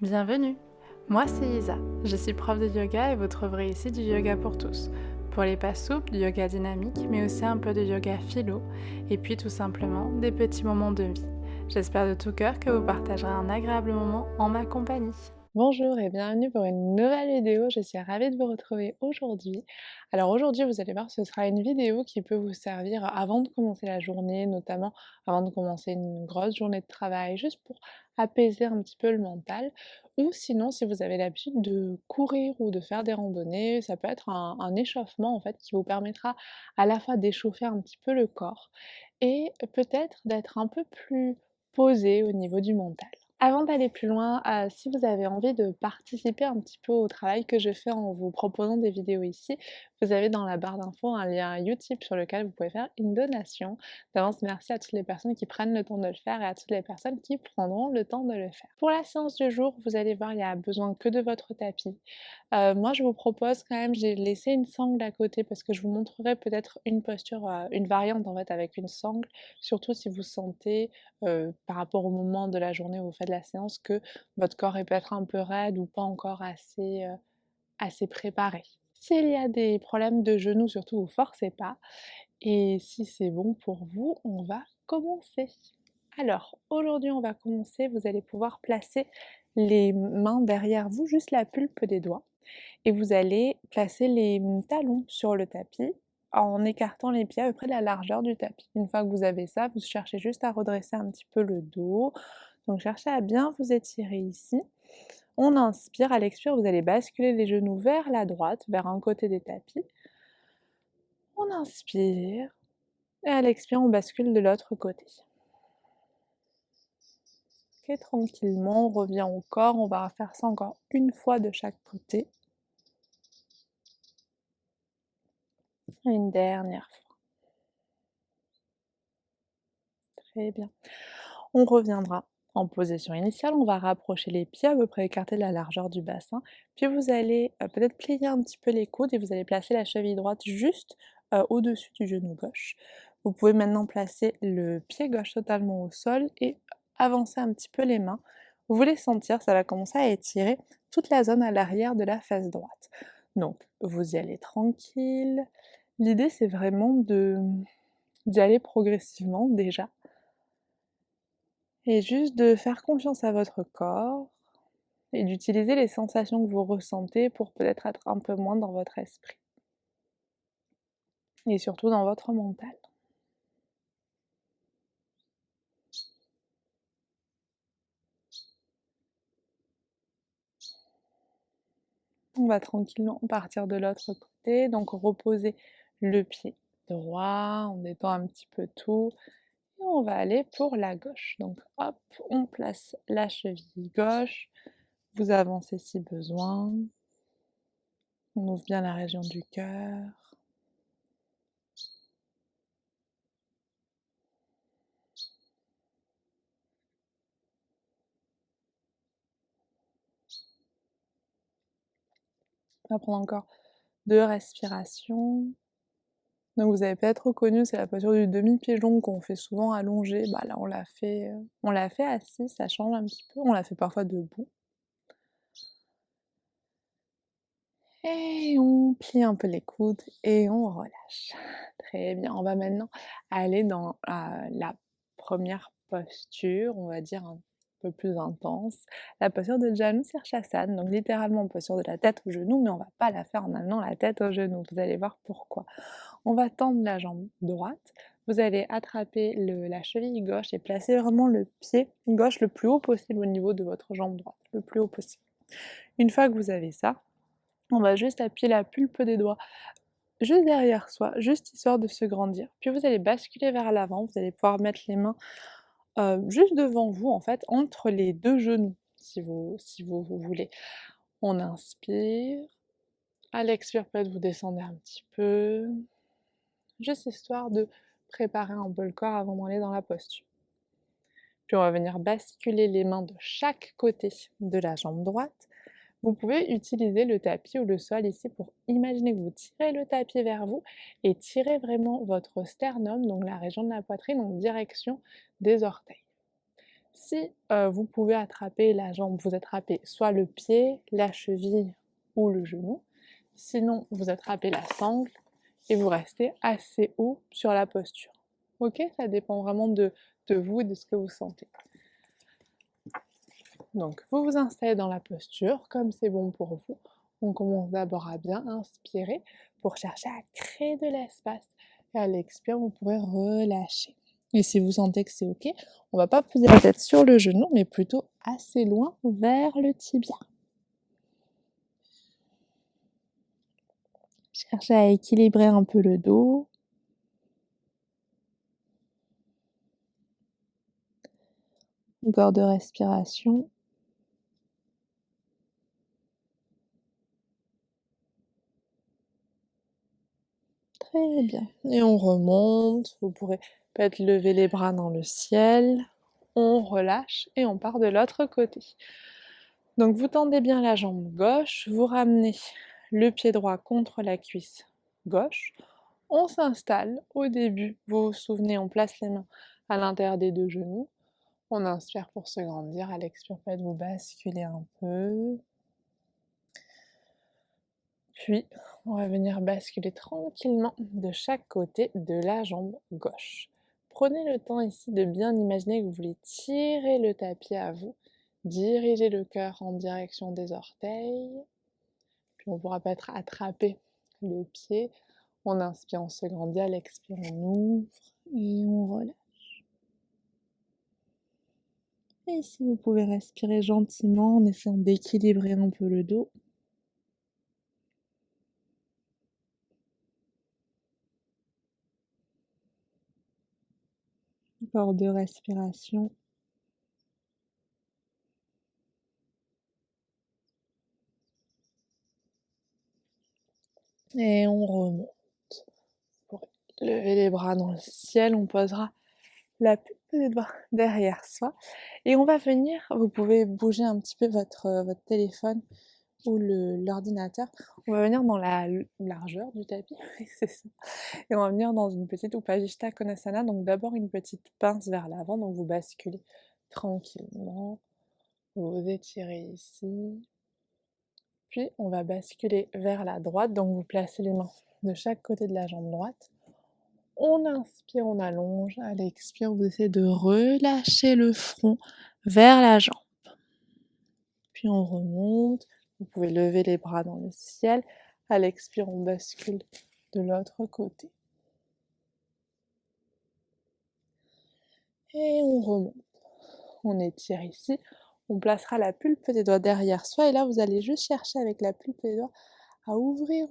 Bienvenue, moi c'est Isa, je suis prof de yoga et vous trouverez ici du yoga pour tous. Pour les pas souples, du yoga dynamique, mais aussi un peu de yoga philo, et puis tout simplement des petits moments de vie. J'espère de tout cœur que vous partagerez un agréable moment en ma compagnie. Bonjour et bienvenue pour une nouvelle vidéo, je suis ravie de vous retrouver aujourd'hui. Alors aujourd'hui, vous allez voir, ce sera une vidéo qui peut vous servir avant de commencer la journée, notamment avant de commencer une grosse journée de travail, juste pour apaiser un petit peu le mental. Ou sinon, si vous avez l'habitude de courir ou de faire des randonnées, ça peut être un échauffement en fait qui vous permettra à la fois d'échauffer un petit peu le corps et peut-être d'être un peu plus posé au niveau du mental. Avant d'aller plus loin, si vous avez envie de participer un petit peu au travail que je fais en vous proposant des vidéos ici, vous avez dans la barre d'infos un lien Utip sur lequel vous pouvez faire une donation. D'avance, merci à toutes les personnes qui prennent le temps de le faire et à toutes les personnes qui prendront le temps de le faire. Pour la séance du jour, vous allez voir, il n'y a besoin que de votre tapis. Moi, je vous propose quand même, j'ai laissé une sangle à côté parce que je vous montrerai peut-être une posture, une variante en fait avec une sangle, surtout si vous sentez, par rapport au moment de la journée où vous faites la séance, que votre corps est peut-être un peu raide ou pas encore assez préparé. S'il y a des problèmes de genoux surtout, vous forcez pas et si c'est bon pour vous, on va commencer. Alors, aujourd'hui, on va commencer, vous allez pouvoir placer les mains derrière vous, juste la pulpe des doigts et vous allez placer les talons sur le tapis en écartant les pieds à peu près de la largeur du tapis. Une fois que vous avez ça, vous cherchez juste à redresser un petit peu le dos. Donc cherchez à bien vous étirer ici. On inspire, à l'expire, vous allez basculer les genoux vers la droite, vers un côté des tapis. On inspire et à l'expire, on bascule de l'autre côté. Ok, tranquillement, on revient au corps, on va faire ça encore une fois de chaque côté. Et une dernière fois. Très bien. On reviendra en position initiale, on va rapprocher les pieds à peu près écartés de la largeur du bassin, puis vous allez peut-être plier un petit peu les coudes et vous allez placer la cheville droite juste au-dessus du genou gauche. Vous pouvez maintenant placer le pied gauche totalement au sol et avancer un petit peu les mains. Vous voulez sentir, ça va commencer à étirer toute la zone à l'arrière de la face droite. Donc vous y allez tranquille. L'idée c'est vraiment d'y aller progressivement déjà et juste de faire confiance à votre corps et d'utiliser les sensations que vous ressentez pour peut-être être un peu moins dans votre esprit et surtout dans votre mental. On va tranquillement partir de l'autre côté, donc reposer le pied droit, on détend un petit peu tout et on va aller pour la gauche. Donc hop, on place la cheville gauche, vous avancez si besoin, on ouvre bien la région du cœur. On va prendre encore 2 respirations. Donc vous avez peut-être reconnu, c'est la posture du demi-pigeon qu'on fait souvent allongé. Bah là on l'a fait assis, ça change un petit peu, on l'a fait parfois debout. Et on plie un peu les coudes et on relâche. Très bien, on va maintenant aller dans la première posture, on va dire un peu plus intense, la posture de Janu Sirsasana, donc littéralement posture de la tête aux genoux, mais on va pas la faire en amenant la tête aux genoux, vous allez voir pourquoi. On va tendre la jambe droite, vous allez attraper la cheville gauche et placer vraiment le pied gauche le plus haut possible au niveau de votre jambe droite, le plus haut possible. Une fois que vous avez ça, on va juste appuyer la pulpe des doigts juste derrière soi, juste histoire de se grandir. Puis vous allez basculer vers l'avant, vous allez pouvoir mettre les mains juste devant vous en fait, entre les 2 genoux, si vous voulez. On inspire, à l'expire peut-être vous descendez un petit peu, juste histoire de préparer un peu le corps avant d'aller dans la posture. Puis on va venir basculer les mains de chaque côté de la jambe droite. Vous pouvez utiliser le tapis ou le sol ici pour imaginer que vous tirez le tapis vers vous et tirez vraiment votre sternum, donc la région de la poitrine, en direction des orteils. Si vous pouvez attraper la jambe, vous attrapez soit le pied, la cheville ou le genou. Sinon, vous attrapez la sangle et vous restez assez haut sur la posture. Ok, ça dépend vraiment de vous et de ce que vous sentez. Donc, vous vous installez dans la posture, comme c'est bon pour vous. On commence d'abord à bien inspirer pour chercher à créer de l'espace. Et à l'expire, vous pourrez relâcher. Et si vous sentez que c'est ok, on va pas poser la tête sur le genou, mais plutôt assez loin vers le tibia. Cherchez à équilibrer un peu le dos. Encore de respiration. Très bien. Et on remonte. Vous pourrez peut-être lever les bras dans le ciel. On relâche et on part de l'autre côté. Donc vous tendez bien la jambe gauche, vous ramenez le pied droit contre la cuisse gauche. On s'installe. Au début, vous vous souvenez, on place les mains à l'intérieur des deux genoux. On inspire pour se grandir. À l'expire, faites-vous basculer un peu. Puis, on va venir basculer tranquillement de chaque côté de la jambe gauche. Prenez le temps ici de bien imaginer que vous voulez tirer le tapis à vous, diriger le cœur en direction des orteils, puis on pourra peut-être attraper le pied. On inspire, on se grandit, à l'expire, on ouvre et on relâche. Et ici, vous pouvez respirer gentiment en essayant d'équilibrer un peu le dos. Encore deux respirations. Et on remonte. Pour lever les bras dans le ciel, on posera la pulpe des doigts derrière soi. Et on va venir, vous pouvez bouger un petit peu votre téléphone ou l'ordinateur. On va venir dans la largeur du tapis, c'est ça. Et on va venir dans une petite Upajishta Konasana. Donc d'abord une petite pince vers l'avant, donc vous basculez tranquillement. Vous étirez ici. Puis on va basculer vers la droite, donc vous placez les mains de chaque côté de la jambe droite. On inspire, on allonge. À l'expire, vous essayez de relâcher le front vers la jambe. Puis on remonte. Vous pouvez lever les bras dans le ciel. À l'expire, on bascule de l'autre côté. Et on remonte. On étire ici. On placera la pulpe des doigts derrière soi. Et là, vous allez juste chercher avec la pulpe des doigts à ouvrir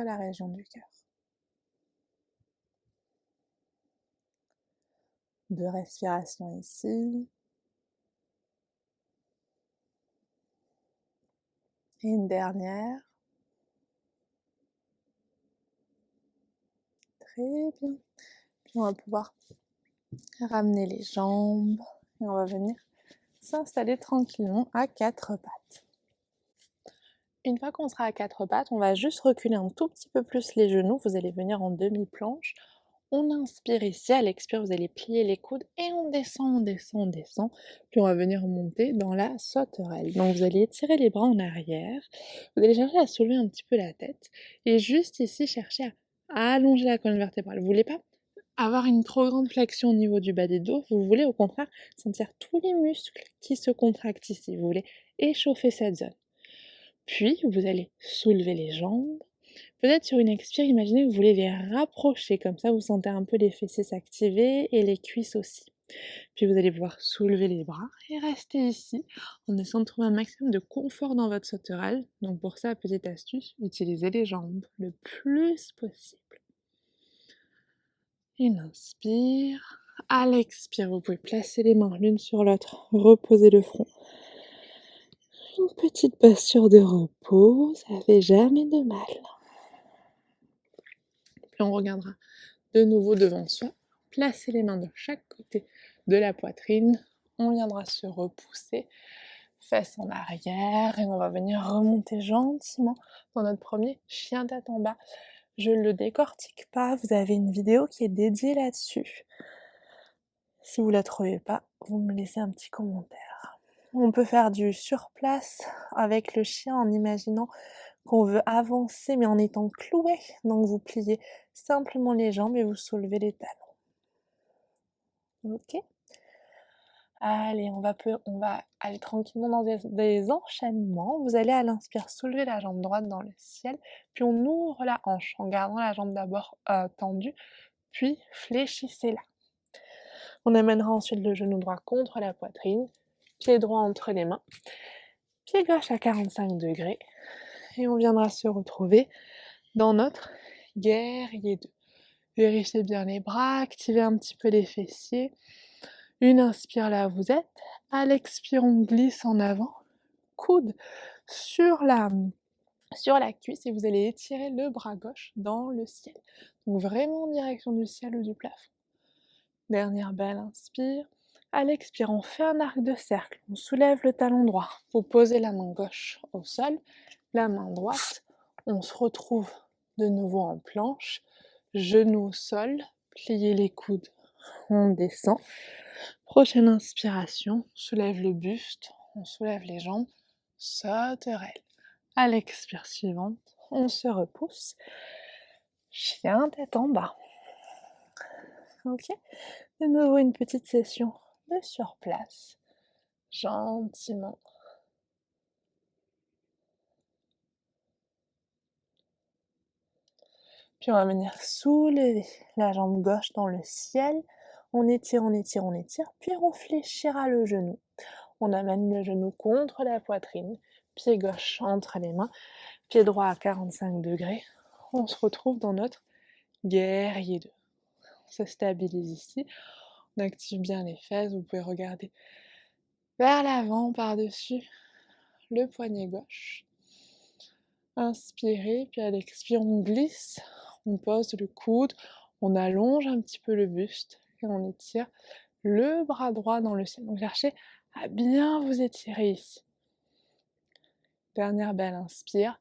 la région du cœur. Deux respirations ici. Et une dernière. Très bien. Puis on va pouvoir ramener les jambes et on va venir s'installer tranquillement à quatre pattes. Une fois qu'on sera à quatre pattes, on va juste reculer un tout petit peu plus les genoux. Vous allez venir en demi-planche. On inspire ici, à l'expire, vous allez plier les coudes et on descend, on descend, on descend. Puis on va venir monter dans la sauterelle. Donc vous allez étirer les bras en arrière. Vous allez chercher à soulever un petit peu la tête. Et juste ici, chercher à allonger la colonne vertébrale. Vous ne voulez pas avoir une trop grande flexion au niveau du bas des dos. Vous voulez au contraire sentir tous les muscles qui se contractent ici. Vous voulez échauffer cette zone. Puis vous allez soulever les jambes. Peut-être sur une expire, imaginez que vous voulez les rapprocher, comme ça vous sentez un peu les fessiers s'activer et les cuisses aussi. Puis vous allez pouvoir soulever les bras et rester ici en essayant de trouver un maximum de confort dans votre sauterelle. Donc pour ça, petite astuce, utilisez les jambes le plus possible. Une inspire. À l'expire, vous pouvez placer les mains l'une sur l'autre, reposer le front. Une petite posture de repos, ça fait jamais de mal. Puis on regardera de nouveau devant soi. Placez les mains de chaque côté de la poitrine. On viendra se repousser, fesses en arrière, et on va venir remonter gentiment dans notre premier chien tête en bas. Je ne le décortique pas, vous avez une vidéo qui est dédiée là-dessus. Si vous la trouvez pas, vous me laissez un petit commentaire. On peut faire du sur place avec le chien en imaginant qu'on veut avancer mais en étant cloué. Donc vous pliez simplement les jambes et vous soulevez les talons. OK? Allez, on va aller tranquillement dans des enchaînements. Vous allez à l'inspire soulever la jambe droite dans le ciel, puis on ouvre la hanche en gardant la jambe d'abord tendue, puis fléchissez-la. On amènera ensuite le genou droit contre la poitrine, pied droit entre les mains, pied gauche à 45 degrés, et on viendra se retrouver dans notre guerrier 2. Vérifiez bien les bras, activez un petit peu les fessiers. Une inspire là où vous êtes, à l'expire on glisse en avant, coude sur la cuisse et vous allez étirer le bras gauche dans le ciel. Donc vraiment en direction du ciel ou du plafond. Dernière belle inspire. À l'expire, on fait un arc de cercle, on soulève le talon droit. Vous posez la main gauche au sol, la main droite. On se retrouve de nouveau en planche, genoux au sol, pliez les coudes, on descend. Prochaine inspiration, on soulève le buste, on soulève les jambes, sauterelle. À l'expire suivante, on se repousse, chien tête en bas. Ok, de nouveau une petite session de sur place, gentiment. Puis on va venir soulever la jambe gauche dans le ciel. On étire, on étire, on étire, puis on fléchira le genou. On amène le genou contre la poitrine, pied gauche entre les mains, pied droit à 45 degrés. On se retrouve dans notre guerrier 2. On se stabilise ici. On active bien les fesses. Vous pouvez regarder vers l'avant, par-dessus le poignet gauche. Inspirez, puis à l'expire, on glisse. On pose le coude. On allonge un petit peu le buste et on étire le bras droit dans le ciel. Donc cherchez à bien vous étirer ici. Dernière belle inspire.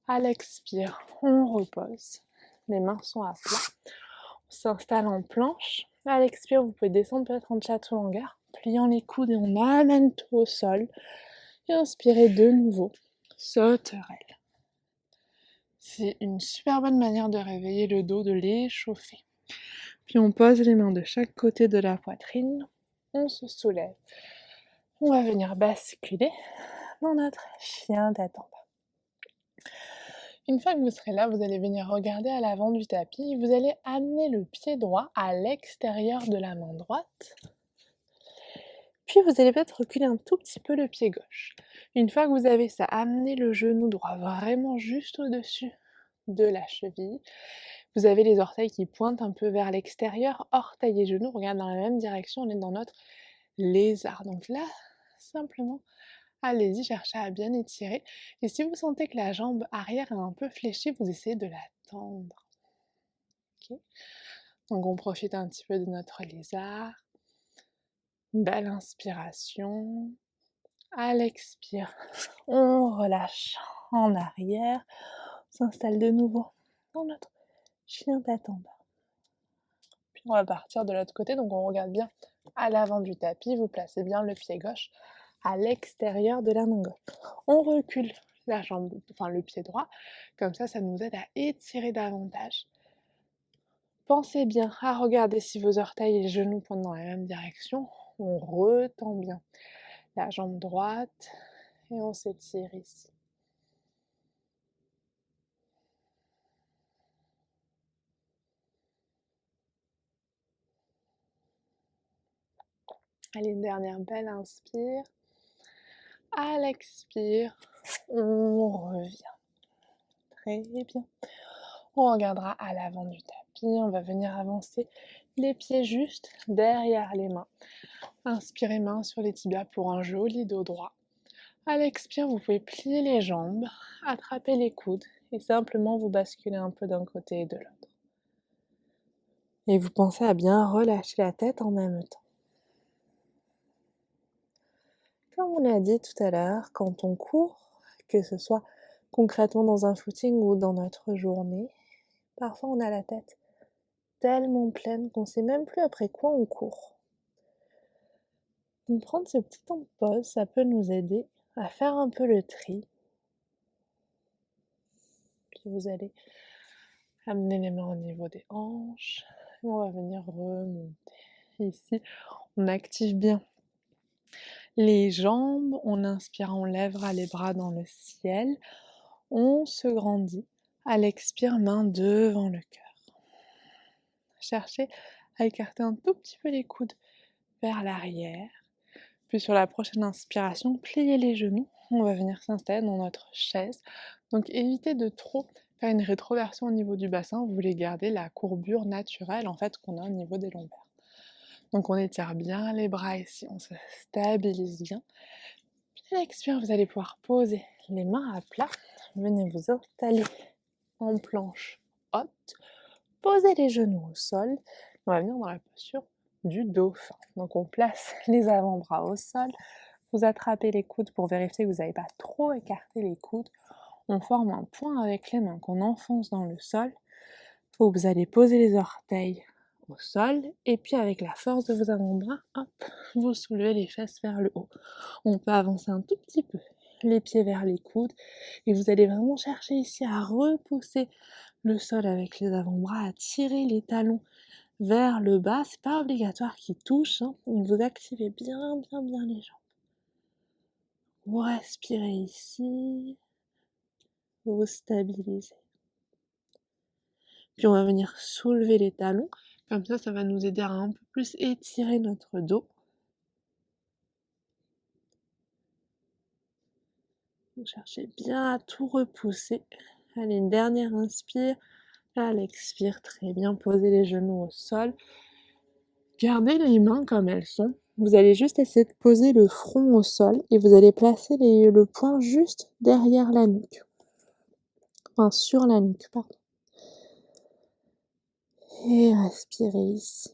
À l'expire, on repose. Les mains sont à plat. On s'installe en planche. À l'expire, vous pouvez descendre peut-être en chaturanga, pliant les coudes et on amène tout au sol. Et inspirez de nouveau. Sauterelle. C'est une super bonne manière de réveiller le dos, de l'échauffer. Puis on pose les mains de chaque côté de la poitrine. On se soulève. On va venir basculer dans notre chien tête en bas. Une fois que vous serez là, vous allez venir regarder à l'avant du tapis. Vous allez amener le pied droit à l'extérieur de la main droite. Puis vous allez peut-être reculer un tout petit peu le pied gauche. Une fois que vous avez ça, amenez le genou droit vraiment juste au-dessus de la cheville. Vous avez les orteils qui pointent un peu vers l'extérieur. Orteils et genoux regardent dans la même direction. On est dans notre lézard. Donc là, simplement, allez-y, cherchez à bien étirer. Et si vous sentez que la jambe arrière est un peu fléchie, vous essayez de la tendre. Okay. Donc on profite un petit peu de notre lézard. Belle inspiration. À l'expire, on relâche en arrière. On s'installe de nouveau dans notre chien tête en bas. Puis on va partir de l'autre côté, donc on regarde bien à l'avant du tapis. Vous placez bien le pied gauche à l'extérieur de la main gauche. On recule la jambe, enfin le pied droit, comme ça nous aide à étirer davantage. Pensez bien à regarder si vos orteils et les genoux pointent dans la même direction. On retend bien la jambe droite et on s'étire ici. Allez, une dernière belle inspire. À l'expire, on revient. Très bien. On regardera à l'avant du tapis. On va venir avancer les pieds juste derrière les mains. Inspirez main sur les tibias pour un joli dos droit. À l'expire, vous pouvez plier les jambes, attraper les coudes et simplement vous basculer un peu d'un côté et de l'autre. Et vous pensez à bien relâcher la tête en même temps. Comme on l'a dit tout à l'heure, quand on court, que ce soit concrètement dans un footing ou dans notre journée, parfois on a la tête tellement pleine qu'on ne sait même plus après quoi on court. Donc prendre ce petit temps de pause, ça peut nous aider à faire un peu le tri. Puis vous allez amener les mains au niveau des hanches. Et on va venir remonter. Ici, on active bien les jambes. On inspire, on lèvera les bras dans le ciel. On se grandit. À l'expire, main devant le cœur. Cherchez à écarter un tout petit peu les coudes vers l'arrière. Puis sur la prochaine inspiration, pliez les genoux. On va venir s'installer dans notre chaise. Donc évitez de trop faire une rétroversion au niveau du bassin. Vous voulez garder la courbure naturelle en fait qu'on a au niveau des lombaires. Donc on étire bien les bras ici, on se stabilise bien. Puis à l'expire, vous allez pouvoir poser les mains à plat. Venez vous installer en planche haute. Posez les genoux au sol. On va venir dans la posture du dauphin. Donc on place les avant-bras au sol. Vous attrapez les coudes pour vérifier que vous n'avez pas trop écarté les coudes. On forme un point avec les mains qu'on enfonce dans le sol. Vous allez poser les orteils au sol et puis avec la force de vos avant-bras, hop, vous soulevez les fesses vers le haut. On peut avancer un tout petit peu, les pieds vers les coudes et vous allez vraiment chercher ici à repousser le sol avec les avant-bras, à tirer les talons vers le bas. C'est pas obligatoire qu'ils touchent, hein. Vous activez bien les jambes. Vous respirez ici, vous stabilisez. Puis on va venir soulever les talons, comme ça va nous aider à un peu plus étirer notre dos. Vous cherchez bien à tout repousser. Allez, une dernière inspire, à l'expire, très bien, posez les genoux au sol. Gardez les mains comme elles sont. Vous allez juste essayer de poser le front au sol et vous allez placer le poing juste derrière la nuque. Enfin, sur la nuque, pardon. Et respirez ici.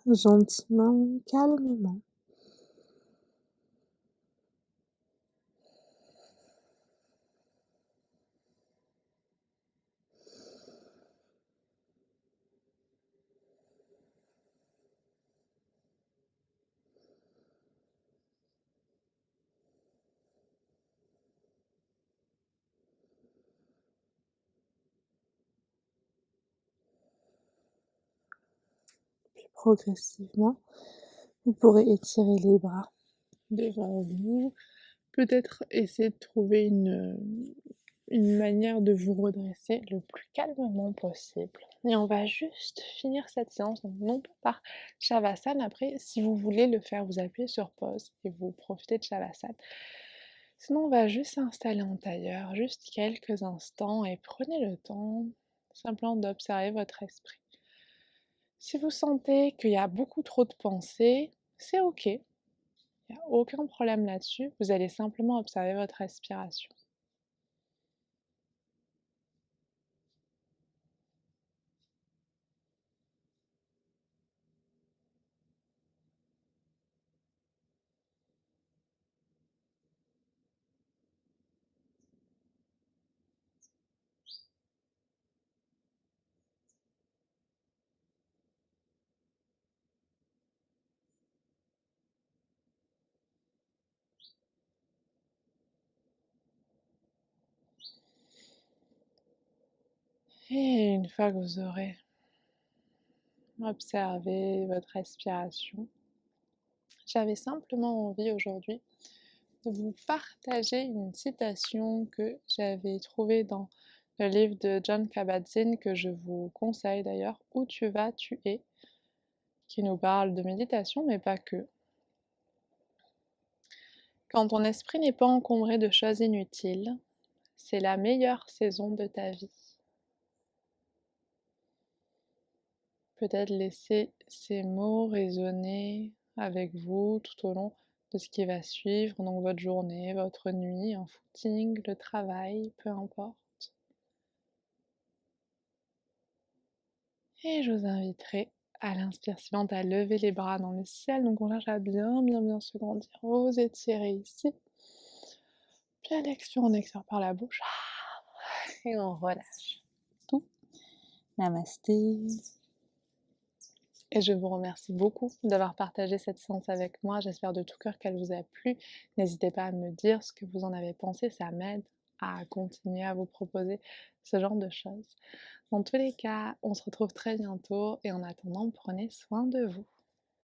Gentiment, calmement. Puis progressivement, vous pourrez étirer les bras devant vous. Peut-être essayer de trouver une manière de vous redresser le plus calmement possible. Et on va juste finir cette séance, donc non pas par Shavasana. Après, si vous voulez le faire, vous appuyez sur pause et vous profitez de Shavasana. Sinon, on va juste s'installer en tailleur, juste quelques instants et prenez le temps simplement d'observer votre esprit. Si vous sentez qu'il y a beaucoup trop de pensées, c'est ok, il n'y a aucun problème là-dessus. Vous allez simplement observer votre respiration. Et une fois que vous aurez observé votre respiration, j'avais simplement envie aujourd'hui de vous partager une citation que j'avais trouvée dans le livre de Jon Kabat-Zinn, que je vous conseille d'ailleurs, Où tu vas, tu es, qui nous parle de méditation, mais pas que. Quand ton esprit n'est pas encombré de choses inutiles, c'est la meilleure saison de ta vie. Peut-être laisser ces mots résonner avec vous tout au long de ce qui va suivre, donc votre journée, votre nuit, un footing, le travail, peu importe. Et je vous inviterai à l'inspire suivante à lever les bras dans le ciel. Donc on cherche à bien se grandir. Vous étirez ici. Puis à l'expire, on expire par la bouche. Et on relâche tout. Namasté. et je vous remercie beaucoup d'avoir partagé cette séance avec moi. J'espère de tout cœur qu'elle vous a plu. N'hésitez pas à me dire ce que vous en avez pensé, ça m'aide à continuer à vous proposer ce genre de choses. Dans tous les cas, on se retrouve très bientôt et en attendant, prenez soin de vous.